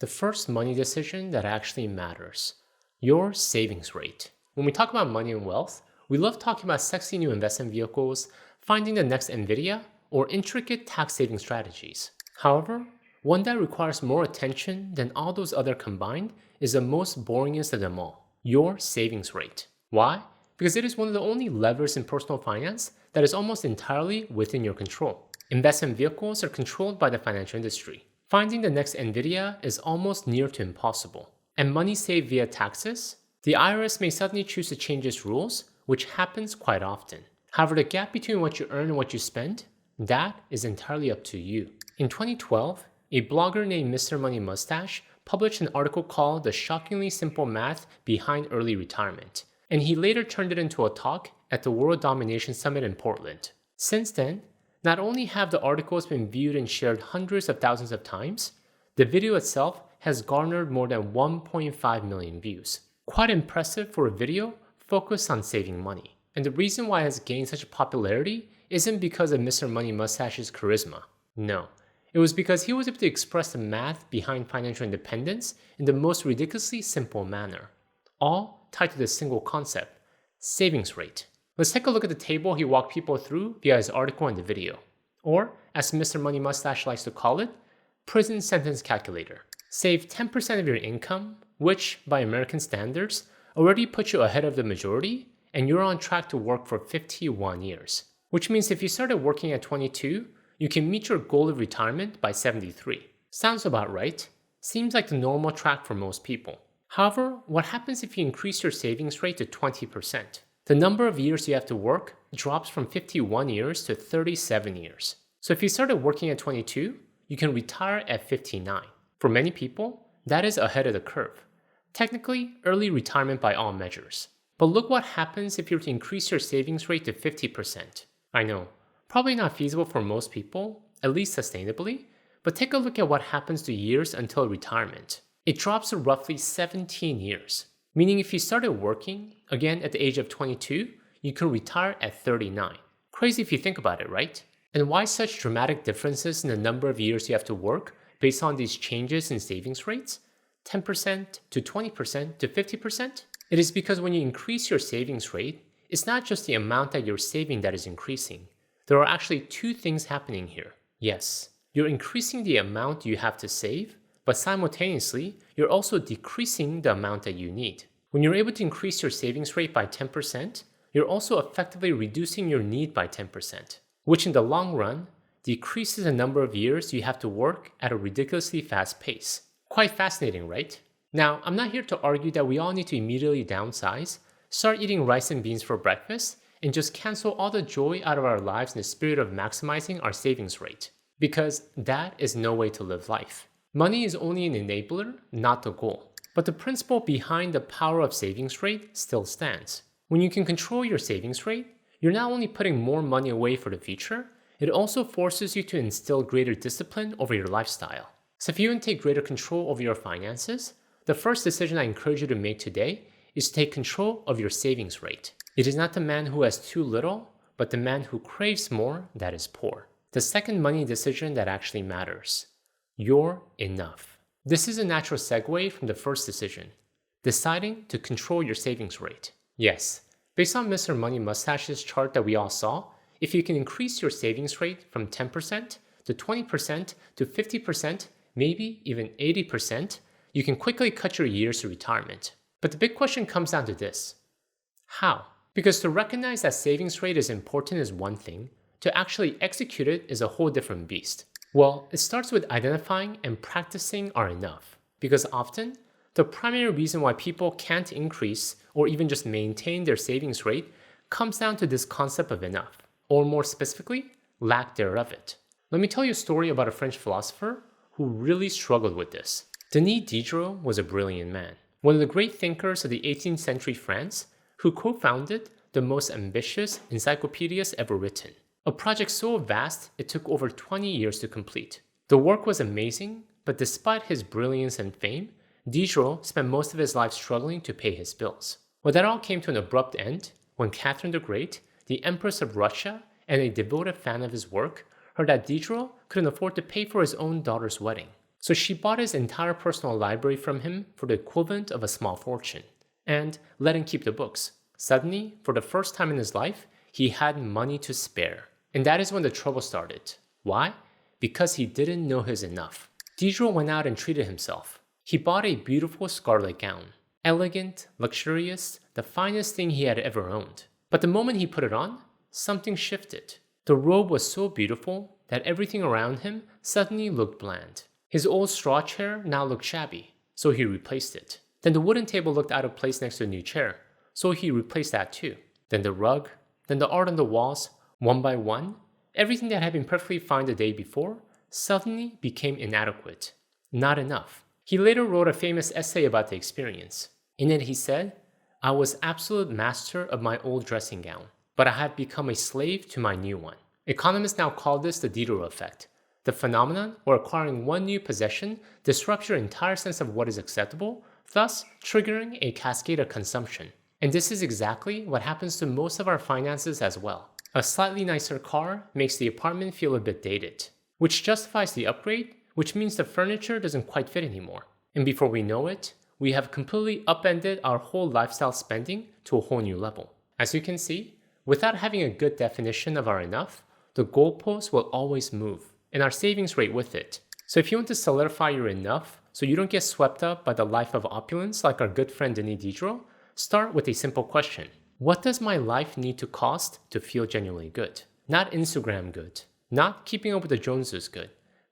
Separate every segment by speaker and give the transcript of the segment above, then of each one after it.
Speaker 1: The first money decision that actually matters: your savings rate. When we talk about money and wealth, we love talking about sexy new investment vehicles, finding the next Nvidia, or intricate tax saving strategies. However, one that requires more attention than all those other combined is the most boringest of them all: your savings rate. Why? Because it is one of the only levers in personal finance that is almost entirely within your control. Investment vehicles are controlled by the financial industry. Finding the next Nvidia is almost near to impossible. And money saved via taxes? The IRS may suddenly choose to change its rules, which happens quite often. However, the gap between what you earn and what you spend, that is entirely up to you. In 2012, a blogger named Mr. Money Mustache published an article called "The Shockingly Simple Math Behind Early Retirement," and he later turned it into a talk at the World Domination Summit in Portland. Since then, not only have the articles been viewed and shared hundreds of thousands of times, the video itself has garnered more than 1.5 million views. Quite impressive for a video focused on saving money. And the reason why it has gained such popularity isn't because of Mr. Money Mustache's charisma. No, it was because he was able to express the math behind financial independence in the most ridiculously simple manner, all tied to the single concept: savings rate. Let's take a look at the table he walked people through via his article and the video. Or, as Mr. Money Mustache likes to call it, prison sentence calculator. Save 10% of your income, which, by American standards, already puts you ahead of the majority, and you're on track to work for 51 years. Which means if you started working at 22, you can meet your goal of retirement by 73. Sounds about right. Seems like the normal track for most people. However, what happens if you increase your savings rate to 20%? The number of years you have to work drops from 51 years to 37 years. So if you started working at 22, you can retire at 59. For many people, that is ahead of the curve. Technically, early retirement by all measures. But look what happens if you were to increase your savings rate to 50%. I know, probably not feasible for most people, at least sustainably, but take a look at what happens to years until retirement. It drops to roughly 17 years. Meaning if you started working, again at the age of 22, you can retire at 39. Crazy if you think about it, right? And why such dramatic differences in the number of years you have to work based on these changes in savings rates? 10% to 20% to 50%? It is because when you increase your savings rate, it's not just the amount that you're saving that is increasing. There are actually two things happening here. Yes, you're increasing the amount you have to save, but simultaneously, you're also decreasing the amount that you need. When you're able to increase your savings rate by 10%, you're also effectively reducing your need by 10%, which in the long run decreases the number of years you have to work at a ridiculously fast pace. Quite fascinating, right? Now, I'm not here to argue that we all need to immediately downsize, start eating rice and beans for breakfast, and just cancel all the joy out of our lives in the spirit of maximizing our savings rate, because that is no way to live life. Money is only an enabler, not the goal. But the principle behind the power of savings rate still stands. When you can control your savings rate, you're not only putting more money away for the future, it also forces you to instill greater discipline over your lifestyle. So if you want to take greater control over your finances, the first decision I encourage you to make today is to take control of your savings rate. It is not the man who has too little, but the man who craves more that is poor. The second money decision that actually matters: you're enough. This is a natural segue from the first decision, deciding to control your savings rate. Yes, based on Mr. Money Mustache's chart that we all saw, if you can increase your savings rate from 10% to 20% to 50%, maybe even 80%, you can quickly cut your years to retirement. But the big question comes down to this: how? Because to recognize that savings rate is important is one thing, to actually execute it is a whole different beast. Well, it starts with identifying and practicing our enough. Because often, the primary reason why people can't increase or even just maintain their savings rate comes down to this concept of enough, or more specifically, lack thereof it. Let me tell you a story about a French philosopher who really struggled with this. Denis Diderot was a brilliant man, one of the great thinkers of the 18th century France, who co-founded the most ambitious encyclopedias ever written. A project so vast it took over 20 years to complete. The work was amazing, but despite his brilliance and fame, Diderot spent most of his life struggling to pay his bills. Well, that all came to an abrupt end when Catherine the Great, the Empress of Russia and a devoted fan of his work, heard that Diderot couldn't afford to pay for his own daughter's wedding. So she bought his entire personal library from him for the equivalent of a small fortune and let him keep the books. Suddenly, for the first time in his life, he had money to spare. And that is when the trouble started. Why? Because he didn't know his enough. Diderot went out and treated himself. He bought a beautiful scarlet gown. Elegant, luxurious, the finest thing he had ever owned. But the moment he put it on, something shifted. The robe was so beautiful that everything around him suddenly looked bland. His old straw chair now looked shabby, so he replaced it. Then the wooden table looked out of place next to a new chair, so he replaced that too. Then the rug, then the art on the walls, one by one, everything that had been perfectly fine the day before suddenly became inadequate. Not enough. He later wrote a famous essay about the experience. In it he said, "I was absolute master of my old dressing gown, but I have become a slave to my new one." Economists now call this the Diderot effect. The phenomenon where acquiring one new possession disrupts your entire sense of what is acceptable, thus triggering a cascade of consumption. And this is exactly what happens to most of our finances as well. A slightly nicer car makes the apartment feel a bit dated, which justifies the upgrade, which means the furniture doesn't quite fit anymore. And before we know it, we have completely upended our whole lifestyle spending to a whole new level. As you can see, without having a good definition of our enough, the goalpost will always move, and our savings rate with it. So if you want to solidify your enough so you don't get swept up by the life of opulence like our good friend Denis Diderot, start with a simple question. What does my life need to cost to feel genuinely good? Not Instagram good, not keeping up with the Joneses good,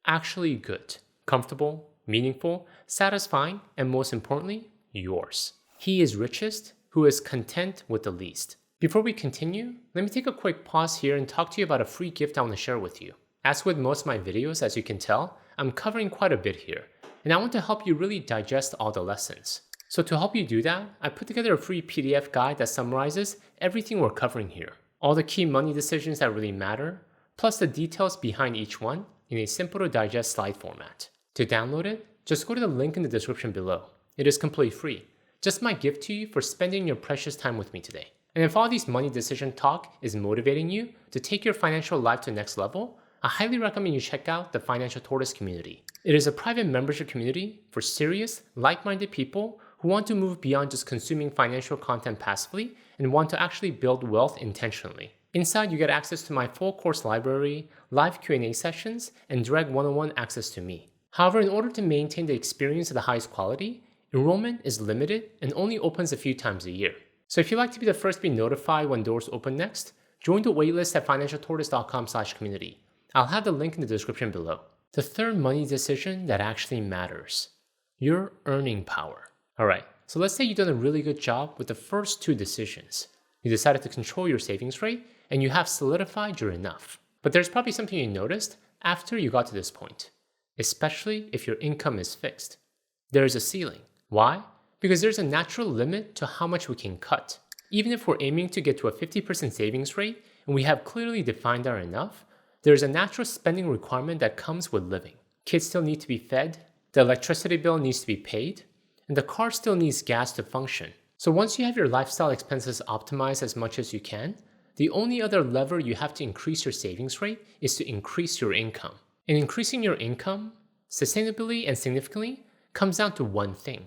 Speaker 1: actually good, comfortable, meaningful, satisfying, and most importantly, yours. He is richest who is content with the least. Before we continue, let me take a quick pause here and talk to you about a free gift I want to share with you. As with most of my videos, as you can tell, I'm covering quite a bit here, and I want to help you really digest all the lessons. So to help you do that, I put together a free PDF guide that summarizes everything we're covering here. All the key money decisions that really matter, plus the details behind each one in a simple to digest slide format. To download it, just go to the link in the description below. It is completely free. Just my gift to you for spending your precious time with me today. And if all these money decision talk is motivating you to take your financial life to the next level, I highly recommend you check out the Financial Tortoise community. It is a private membership community for serious, like-minded people who want to move beyond just consuming financial content passively and want to actually build wealth intentionally. Inside, you get access to my full course library, live Q&A sessions, and direct one-on-one access to me. However, in order to maintain the experience of the highest quality, enrollment is limited and only opens a few times a year. So if you'd like to be the first to be notified when doors open next, join the waitlist at financialtortoise.com/community. I'll have the link in the description below. The third money decision that actually matters, your earning power. Alright, so let's say you've done a really good job with the first two decisions. You decided to control your savings rate and you have solidified your enough. But there's probably something you noticed after you got to this point, especially if your income is fixed. There is a ceiling. Why? Because there's a natural limit to how much we can cut. Even if we're aiming to get to a 50% savings rate and we have clearly defined our enough, there's a natural spending requirement that comes with living. Kids still need to be fed, the electricity bill needs to be paid, and the car still needs gas to function. So once you have your lifestyle expenses optimized as much as you can, the only other lever you have to increase your savings rate is to increase your income. And increasing your income, sustainably and significantly, comes down to one thing,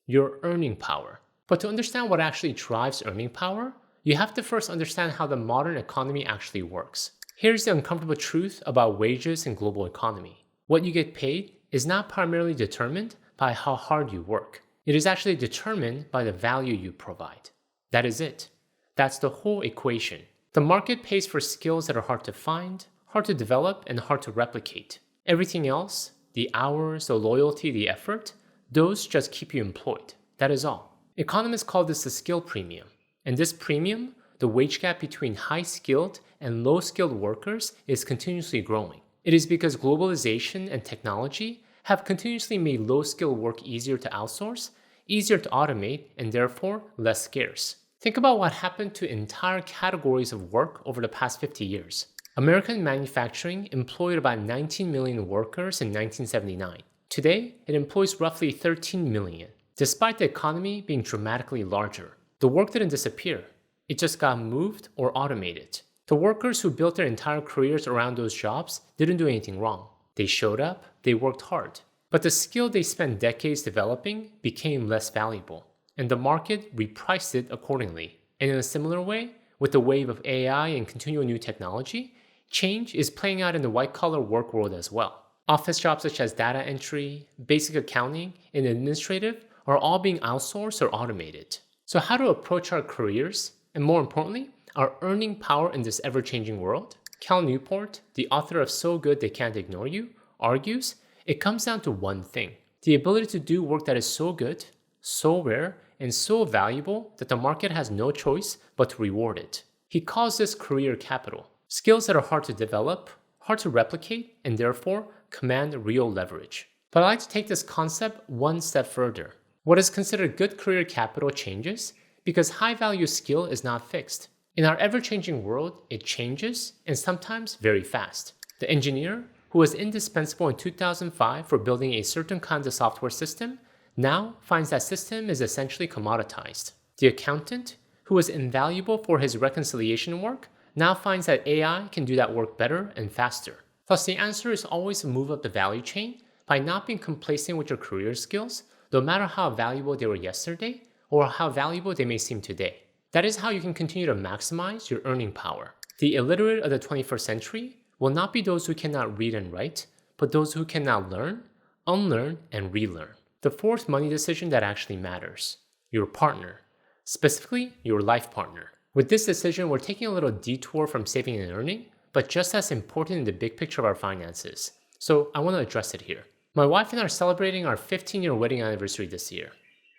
Speaker 1: your earning power. But to understand what actually drives earning power, you have to first understand how the modern economy actually works. Here's the uncomfortable truth about wages in global economy. What you get paid is not primarily determined by how hard you work. It is actually determined by the value you provide. That is it. That's the whole equation. The market pays for skills that are hard to find, hard to develop, and hard to replicate. Everything else, the hours, the loyalty, the effort, those just keep you employed. That is all. Economists call this the skill premium. And this premium, the wage gap between high-skilled and low-skilled workers, is continuously growing. It is because globalization and technology have continuously made low-skilled work easier to outsource, easier to automate, and therefore less scarce. Think about what happened to entire categories of work over the past 50 years. American manufacturing employed about 19 million workers in 1979. Today, it employs roughly 13 million, despite the economy being dramatically larger. The work didn't disappear. It just got moved or automated. The workers who built their entire careers around those jobs didn't do anything wrong. They showed up, they worked hard, But the skill they spent decades developing became less valuable, and the market repriced it accordingly. And in a similar way, with the wave of AI and continual new technology, change is playing out in the white-collar work world as well. Office jobs such as data entry, basic accounting, and administrative are all being outsourced or automated. So how to approach our careers, and more importantly, our earning power in this ever-changing world? Cal Newport, the author of So Good They Can't Ignore You, argues it comes down to one thing: the ability to do work that is so good, so rare, and so valuable that the market has no choice but to reward it. He calls this career capital. Skills that are hard to develop, hard to replicate, and therefore command real leverage. But I like to take this concept one step further. What is considered good career capital changes because high-value skill is not fixed. In our ever-changing world, it changes, and sometimes very fast. The engineer, who was indispensable in 2005 for building a certain kind of software system, now finds that system is essentially commoditized. The accountant, who was invaluable for his reconciliation work, now finds that AI can do that work better and faster. Thus, the answer is always to move up the value chain by not being complacent with your career skills, no matter how valuable they were yesterday or how valuable they may seem today. That is how you can continue to maximize your earning power. The illiterate of the 21st century will not be those who cannot read and write, but those who cannot learn, unlearn, and relearn. The fourth money decision that actually matters: your partner, specifically your life partner. With this decision, we're taking a little detour from saving and earning, but just as important in the big picture of our finances. So I want to address it here. My wife and I are celebrating our 15-year wedding anniversary this year.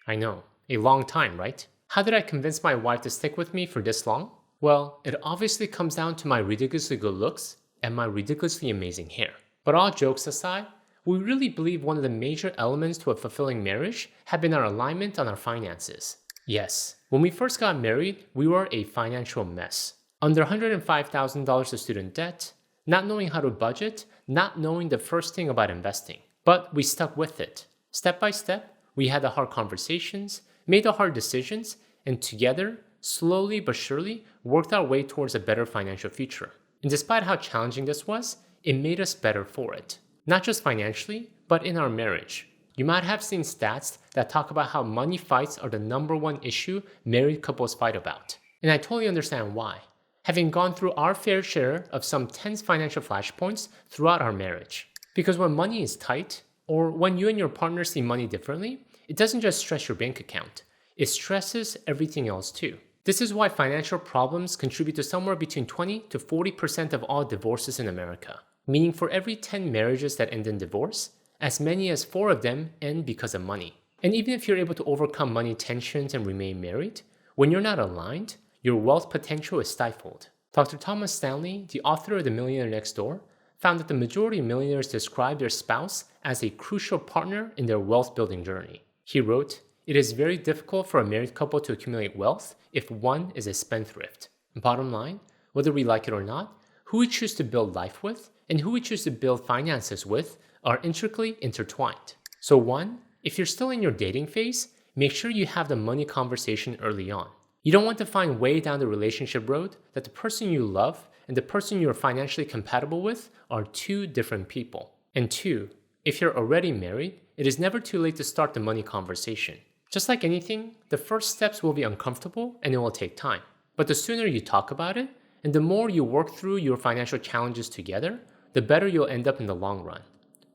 Speaker 1: I know, a long time, right? How did I convince my wife to stick with me for this long? Well, it obviously comes down to my ridiculously good looks and my ridiculously amazing hair. But all jokes aside, we really believe one of the major elements to a fulfilling marriage had been our alignment on our finances. Yes, when we first got married, we were a financial mess. Under $105,000 of student debt, not knowing how to budget, not knowing the first thing about investing. But we stuck with it. Step by step, we had the hard conversations, made the hard decisions, and together, slowly but surely, worked our way towards a better financial future. And despite how challenging this was, it made us better for it. Not just financially, but in our marriage. You might have seen stats that talk about how money fights are the #1 issue married couples fight about. And I totally understand why, having gone through our fair share of some tense financial flashpoints throughout our marriage. Because when money is tight, or when you and your partner see money differently, it doesn't just stress your bank account, it stresses everything else too. This is why financial problems contribute to somewhere between 20 to 40% of all divorces in America. Meaning for every 10 marriages that end in divorce, as many as 4 of them end because of money. And even if you're able to overcome money tensions and remain married, when you're not aligned, your wealth potential is stifled. Dr. Thomas Stanley, the author of The Millionaire Next Door, found that the majority of millionaires describe their spouse as a crucial partner in their wealth-building journey. He wrote, "It is very difficult for a married couple to accumulate wealth if one is a spendthrift. Bottom line, whether we like it or not, who we choose to build life with and who we choose to build finances with are intricately intertwined." So 1, if you're still in your dating phase, make sure you have the money conversation early on. You don't want to find way down the relationship road that the person you love and the person you're financially compatible with are 2 different people. And 2, if you're already married, it is never too late to start the money conversation. Just like anything, the first steps will be uncomfortable and it will take time. But the sooner you talk about it, and the more you work through your financial challenges together, the better you'll end up in the long run,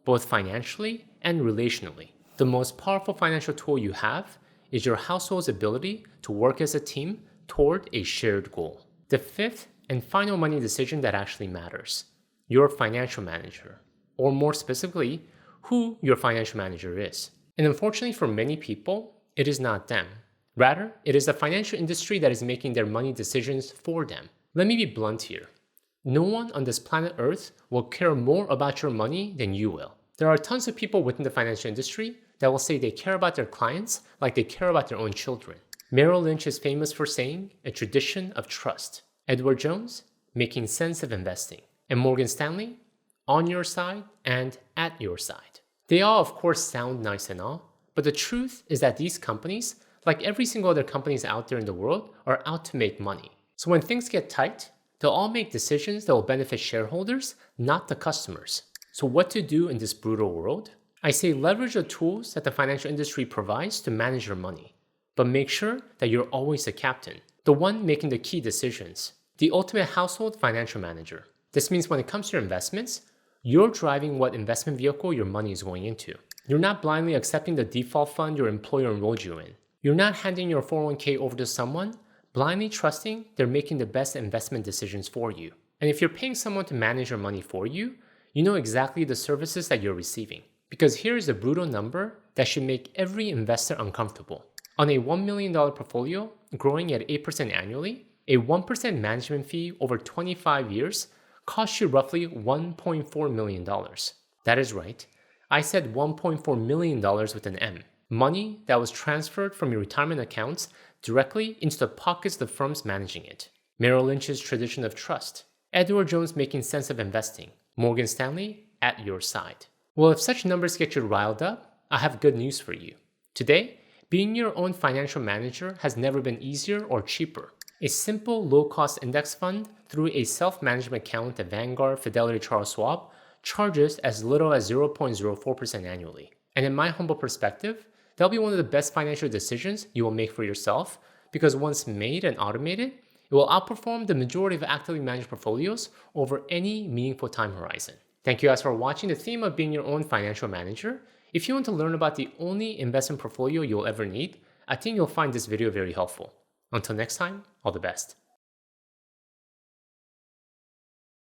Speaker 1: both financially and relationally. The most powerful financial tool you have is your household's ability to work as a team toward a shared goal. The 5th and final money decision that actually matters: your financial manager, or more specifically, who your financial manager is. And unfortunately for many people, it is not them. Rather, it is the financial industry that is making their money decisions for them. Let me be blunt here. No one on this planet Earth will care more about your money than you will. There are tons of people within the financial industry that will say they care about their clients like they care about their own children. Merrill Lynch is famous for saying, "A tradition of trust." Edward Jones, "Making sense of investing." And Morgan Stanley, "On your side and at your side." They all, of course, sound nice and all, but the truth is that these companies, like every single other companies out there in the world, are out to make money. So when things get tight, they'll all make decisions that will benefit shareholders, not the customers. So what to do in this brutal world? I say leverage the tools that the financial industry provides to manage your money, but make sure that you're always the captain, the one making the key decisions, the ultimate household financial manager. This means when it comes to your investments, you're driving what investment vehicle your money is going into. You're not blindly accepting the default fund your employer enrolled you in. You're not handing your 401k over to someone, blindly trusting they're making the best investment decisions for you. And if you're paying someone to manage your money for you, you know exactly the services that you're receiving. Because here is a brutal number that should make every investor uncomfortable. On a $1 million portfolio growing at 8% annually, a 1% management fee over 25 years costs you roughly $1.4 million. That is right. I said $1.4 million with an M. Money that was transferred from your retirement accounts directly into the pockets of the firms managing it. Merrill Lynch's tradition of trust. Edward Jones making sense of investing. Morgan Stanley at your side. Well, if such numbers get you riled up, I have good news for you. Today, being your own financial manager has never been easier or cheaper. A simple low-cost index fund through a self-management account at Vanguard, Fidelity, Charles Schwab charges as little as 0.04% annually. And in my humble perspective, that'll be one of the best financial decisions you will make for yourself because once made and automated, it will outperform the majority of actively managed portfolios over any meaningful time horizon. Thank you guys for watching the theme of being your own financial manager. If you want to learn about the only investment portfolio you'll ever need, I think you'll find this video very helpful. Until next time, all the best.